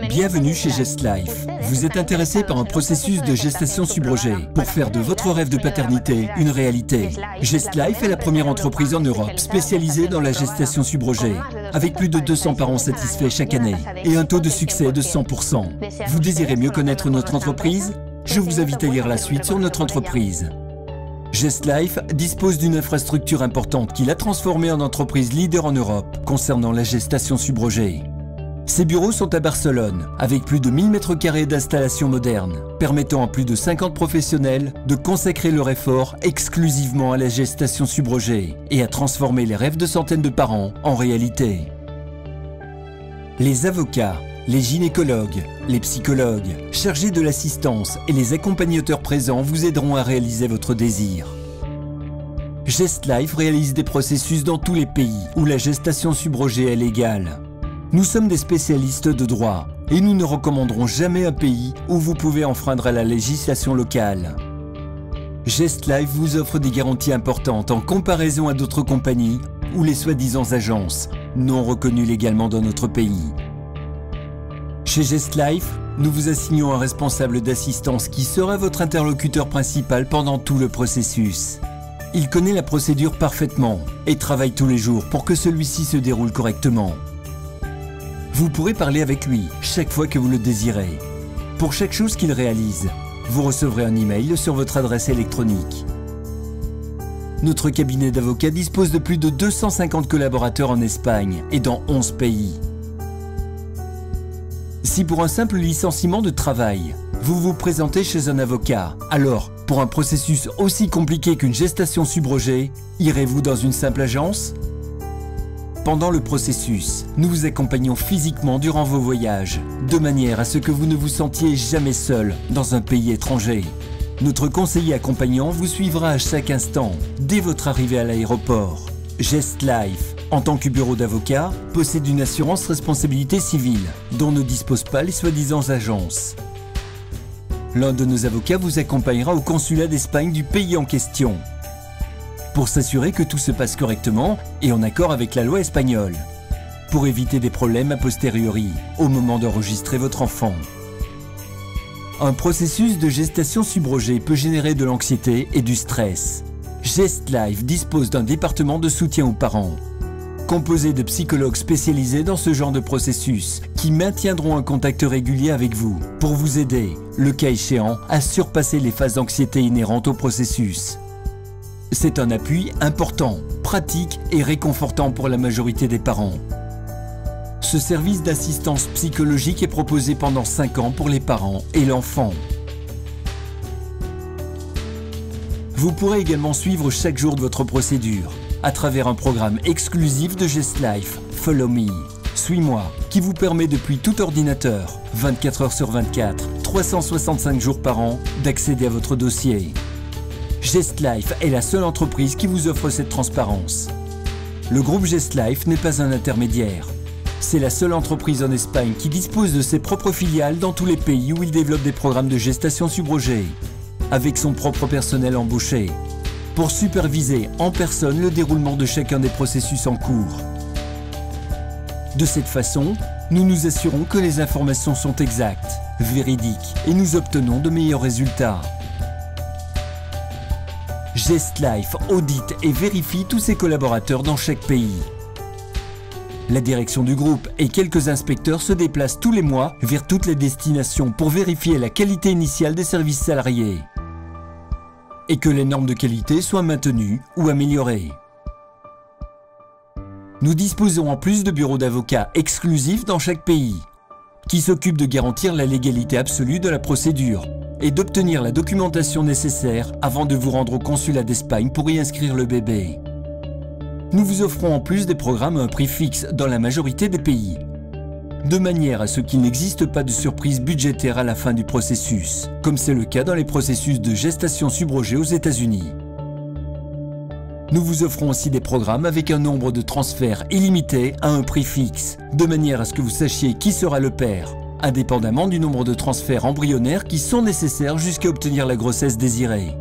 Bienvenue chez GestLife. Vous êtes intéressé par un processus de gestation subrogée pour faire de votre rêve de paternité une réalité. GestLife est la première entreprise en Europe spécialisée dans la gestation subrogée, avec plus de 200 parents satisfaits chaque année et un taux de succès de 100%. Vous désirez mieux connaître notre entreprise? Je vous invite à lire la suite sur notre entreprise. GestLife dispose d'une infrastructure importante qui l'a transformée en entreprise leader en Europe concernant la gestation subrogée. Ses bureaux sont à Barcelone, avec plus de 1000 m² d'installations modernes, permettant à plus de 50 professionnels de consacrer leur effort exclusivement à la gestation subrogée et à transformer les rêves de centaines de parents en réalité. Les avocats, les gynécologues, les psychologues, chargés de l'assistance et les accompagnateurs présents vous aideront à réaliser votre désir. GestLife réalise des processus dans tous les pays où la gestation subrogée est légale. Nous sommes des spécialistes de droit et nous ne recommanderons jamais un pays où vous pouvez enfreindre à la législation locale. GestLife vous offre des garanties importantes en comparaison à d'autres compagnies ou les soi-disant agences non reconnues légalement dans notre pays. Chez GestLife, nous vous assignons un responsable d'assistance qui sera votre interlocuteur principal pendant tout le processus. Il connaît la procédure parfaitement et travaille tous les jours pour que celui-ci se déroule correctement. Vous pourrez parler avec lui chaque fois que vous le désirez. Pour chaque chose qu'il réalise, vous recevrez un email sur votre adresse électronique. Notre cabinet d'avocats dispose de plus de 250 collaborateurs en Espagne et dans 11 pays. Si pour un simple licenciement de travail, vous vous présentez chez un avocat, alors pour un processus aussi compliqué qu'une gestation subrogée, irez-vous dans une simple agence ? Pendant le processus, nous vous accompagnons physiquement durant vos voyages, de manière à ce que vous ne vous sentiez jamais seul dans un pays étranger. Notre conseiller accompagnant vous suivra à chaque instant, dès votre arrivée à l'aéroport. GestLife, en tant que bureau d'avocat, possède une assurance responsabilité civile, dont ne disposent pas les soi-disant agences. L'un de nos avocats vous accompagnera au consulat d'Espagne du pays en question, pour s'assurer que tout se passe correctement et en accord avec la loi espagnole, pour éviter des problèmes a posteriori au moment d'enregistrer votre enfant. Un processus de gestation subrogée peut générer de l'anxiété et du stress. GestLife dispose d'un département de soutien aux parents, composé de psychologues spécialisés dans ce genre de processus, qui maintiendront un contact régulier avec vous pour vous aider, le cas échéant, à surpasser les phases d'anxiété inhérentes au processus. C'est un appui important, pratique et réconfortant pour la majorité des parents. Ce service d'assistance psychologique est proposé pendant 5 ans pour les parents et l'enfant. Vous pourrez également suivre chaque jour de votre procédure à travers un programme exclusif de GestLife, Follow Me, Suis-moi, qui vous permet depuis tout ordinateur, 24 heures sur 24, 365 jours par an, d'accéder à votre dossier. GestLife est la seule entreprise qui vous offre cette transparence. Le groupe GestLife n'est pas un intermédiaire. C'est la seule entreprise en Espagne qui dispose de ses propres filiales dans tous les pays où il développe des programmes de gestation subrogée, avec son propre personnel embauché, pour superviser en personne le déroulement de chacun des processus en cours. De cette façon, nous nous assurons que les informations sont exactes, véridiques et nous obtenons de meilleurs résultats. GestLife audite et vérifie tous ses collaborateurs dans chaque pays. La direction du groupe et quelques inspecteurs se déplacent tous les mois vers toutes les destinations pour vérifier la qualité initiale des services salariés et que les normes de qualité soient maintenues ou améliorées. Nous disposons en plus de bureaux d'avocats exclusifs dans chaque pays qui s'occupent de garantir la légalité absolue de la procédure et d'obtenir la documentation nécessaire avant de vous rendre au consulat d'Espagne pour y inscrire le bébé. Nous vous offrons en plus des programmes à un prix fixe dans la majorité des pays, de manière à ce qu'il n'existe pas de surprise budgétaire à la fin du processus, comme c'est le cas dans les processus de gestation subrogée aux États-Unis. Nous vous offrons aussi des programmes avec un nombre de transferts illimité à un prix fixe, de manière à ce que vous sachiez qui sera le père, indépendamment du nombre de transferts embryonnaires qui sont nécessaires jusqu'à obtenir la grossesse désirée.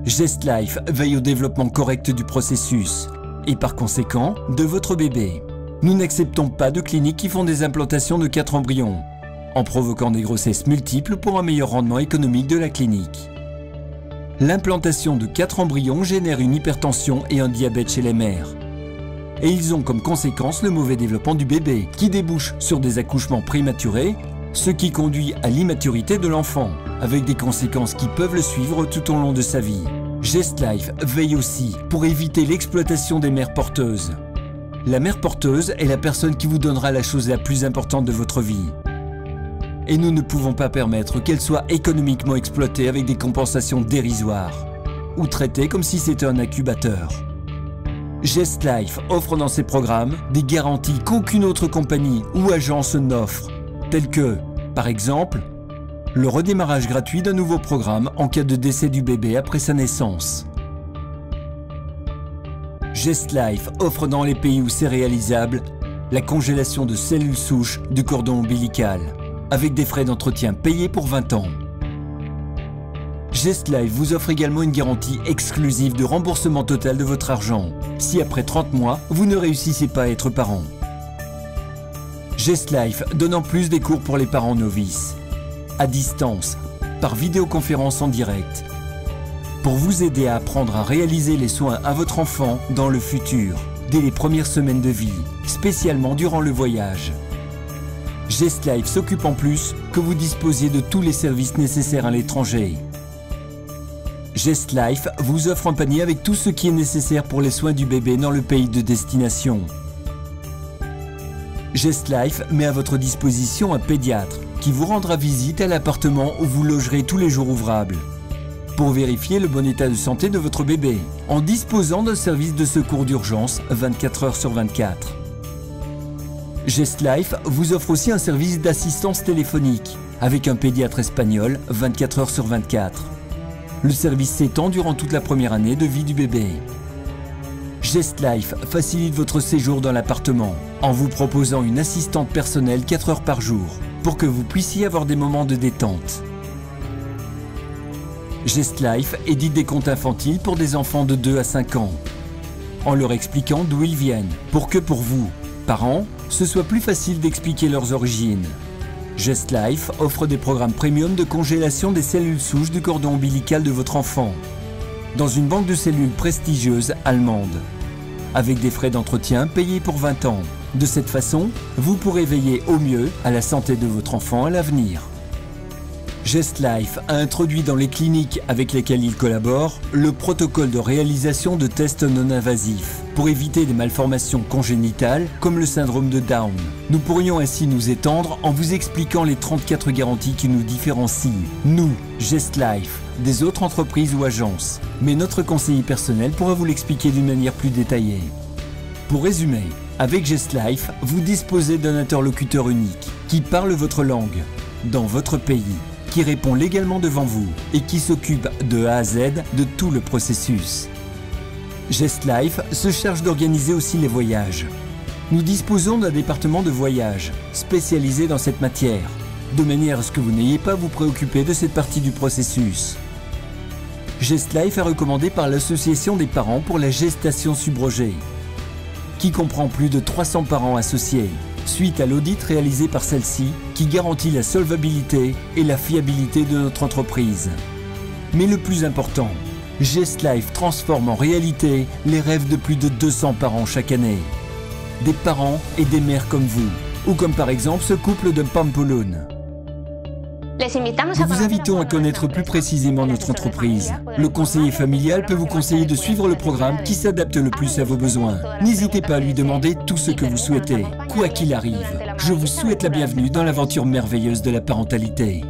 GestLife veille au développement correct du processus et par conséquent de votre bébé. Nous n'acceptons pas de cliniques qui font des implantations de 4 embryons, en provoquant des grossesses multiples pour un meilleur rendement économique de la clinique. L'implantation de 4 embryons génère une hypertension et un diabète chez les mères. Et ils ont comme conséquence le mauvais développement du bébé, qui débouche sur des accouchements prématurés, ce qui conduit à l'immaturité de l'enfant, avec des conséquences qui peuvent le suivre tout au long de sa vie. GestLife veille aussi pour éviter l'exploitation des mères porteuses. La mère porteuse est la personne qui vous donnera la chose la plus importante de votre vie. Et nous ne pouvons pas permettre qu'elle soit économiquement exploitée avec des compensations dérisoires, ou traitée comme si c'était un incubateur. GestLife offre dans ses programmes des garanties qu'aucune autre compagnie ou agence n'offre, telles que, par exemple, le redémarrage gratuit d'un nouveau programme en cas de décès du bébé après sa naissance. GestLife offre dans les pays où c'est réalisable la congélation de cellules souches du cordon ombilical, avec des frais d'entretien payés pour 20 ans. GestLife vous offre également une garantie exclusive de remboursement total de votre argent, si après 30 mois, vous ne réussissez pas à être parent. GestLife donne en plus des cours pour les parents novices, à distance, par vidéoconférence en direct, pour vous aider à apprendre à réaliser les soins à votre enfant dans le futur, dès les premières semaines de vie, spécialement durant le voyage. GestLife s'occupe en plus que vous disposiez de tous les services nécessaires à l'étranger. GestLife vous offre un panier avec tout ce qui est nécessaire pour les soins du bébé dans le pays de destination. GestLife met à votre disposition un pédiatre qui vous rendra visite à l'appartement où vous logerez tous les jours ouvrables, pour vérifier le bon état de santé de votre bébé, en disposant d'un service de secours d'urgence 24 heures sur 24. GestLife vous offre aussi un service d'assistance téléphonique, avec un pédiatre espagnol 24 heures sur 24. Le service s'étend durant toute la première année de vie du bébé. GestLife facilite votre séjour dans l'appartement en vous proposant une assistante personnelle 4 heures par jour pour que vous puissiez avoir des moments de détente. GestLife édite des contes infantiles pour des enfants de 2 à 5 ans en leur expliquant d'où ils viennent pour que pour vous, parents, ce soit plus facile d'expliquer leurs origines. GestLife offre des programmes premium de congélation des cellules souches du cordon ombilical de votre enfant dans une banque de cellules prestigieuse allemande, avec des frais d'entretien payés pour 20 ans. De cette façon, vous pourrez veiller au mieux à la santé de votre enfant à l'avenir. GestLife a introduit dans les cliniques avec lesquelles il collabore le protocole de réalisation de tests non invasifs pour éviter des malformations congénitales comme le syndrome de Down. Nous pourrions ainsi nous étendre en vous expliquant les 34 garanties qui nous différencient, nous, GestLife, des autres entreprises ou agences. Mais notre conseiller personnel pourra vous l'expliquer d'une manière plus détaillée. Pour résumer, avec GestLife, vous disposez d'un interlocuteur unique qui parle votre langue, dans votre pays, qui répond légalement devant vous et qui s'occupe de A à Z de tout le processus. GestLife se charge d'organiser aussi les voyages. Nous disposons d'un département de voyage spécialisé dans cette matière, de manière à ce que vous n'ayez pas à vous préoccuper de cette partie du processus. GestLife est recommandé par l'Association des parents pour la gestation subrogée, qui comprend plus de 300 parents associés, suite à l'audit réalisé par celle-ci qui garantit la solvabilité et la fiabilité de notre entreprise. Mais le plus important, GestLife transforme en réalité les rêves de plus de 200 parents chaque année. Des parents et des mères comme vous, ou comme par exemple ce couple de Pampelune. Nous vous invitons à connaître plus précisément notre entreprise. Le conseiller familial peut vous conseiller de suivre le programme qui s'adapte le plus à vos besoins. N'hésitez pas à lui demander tout ce que vous souhaitez. Quoi qu'il arrive, je vous souhaite la bienvenue dans l'aventure merveilleuse de la parentalité.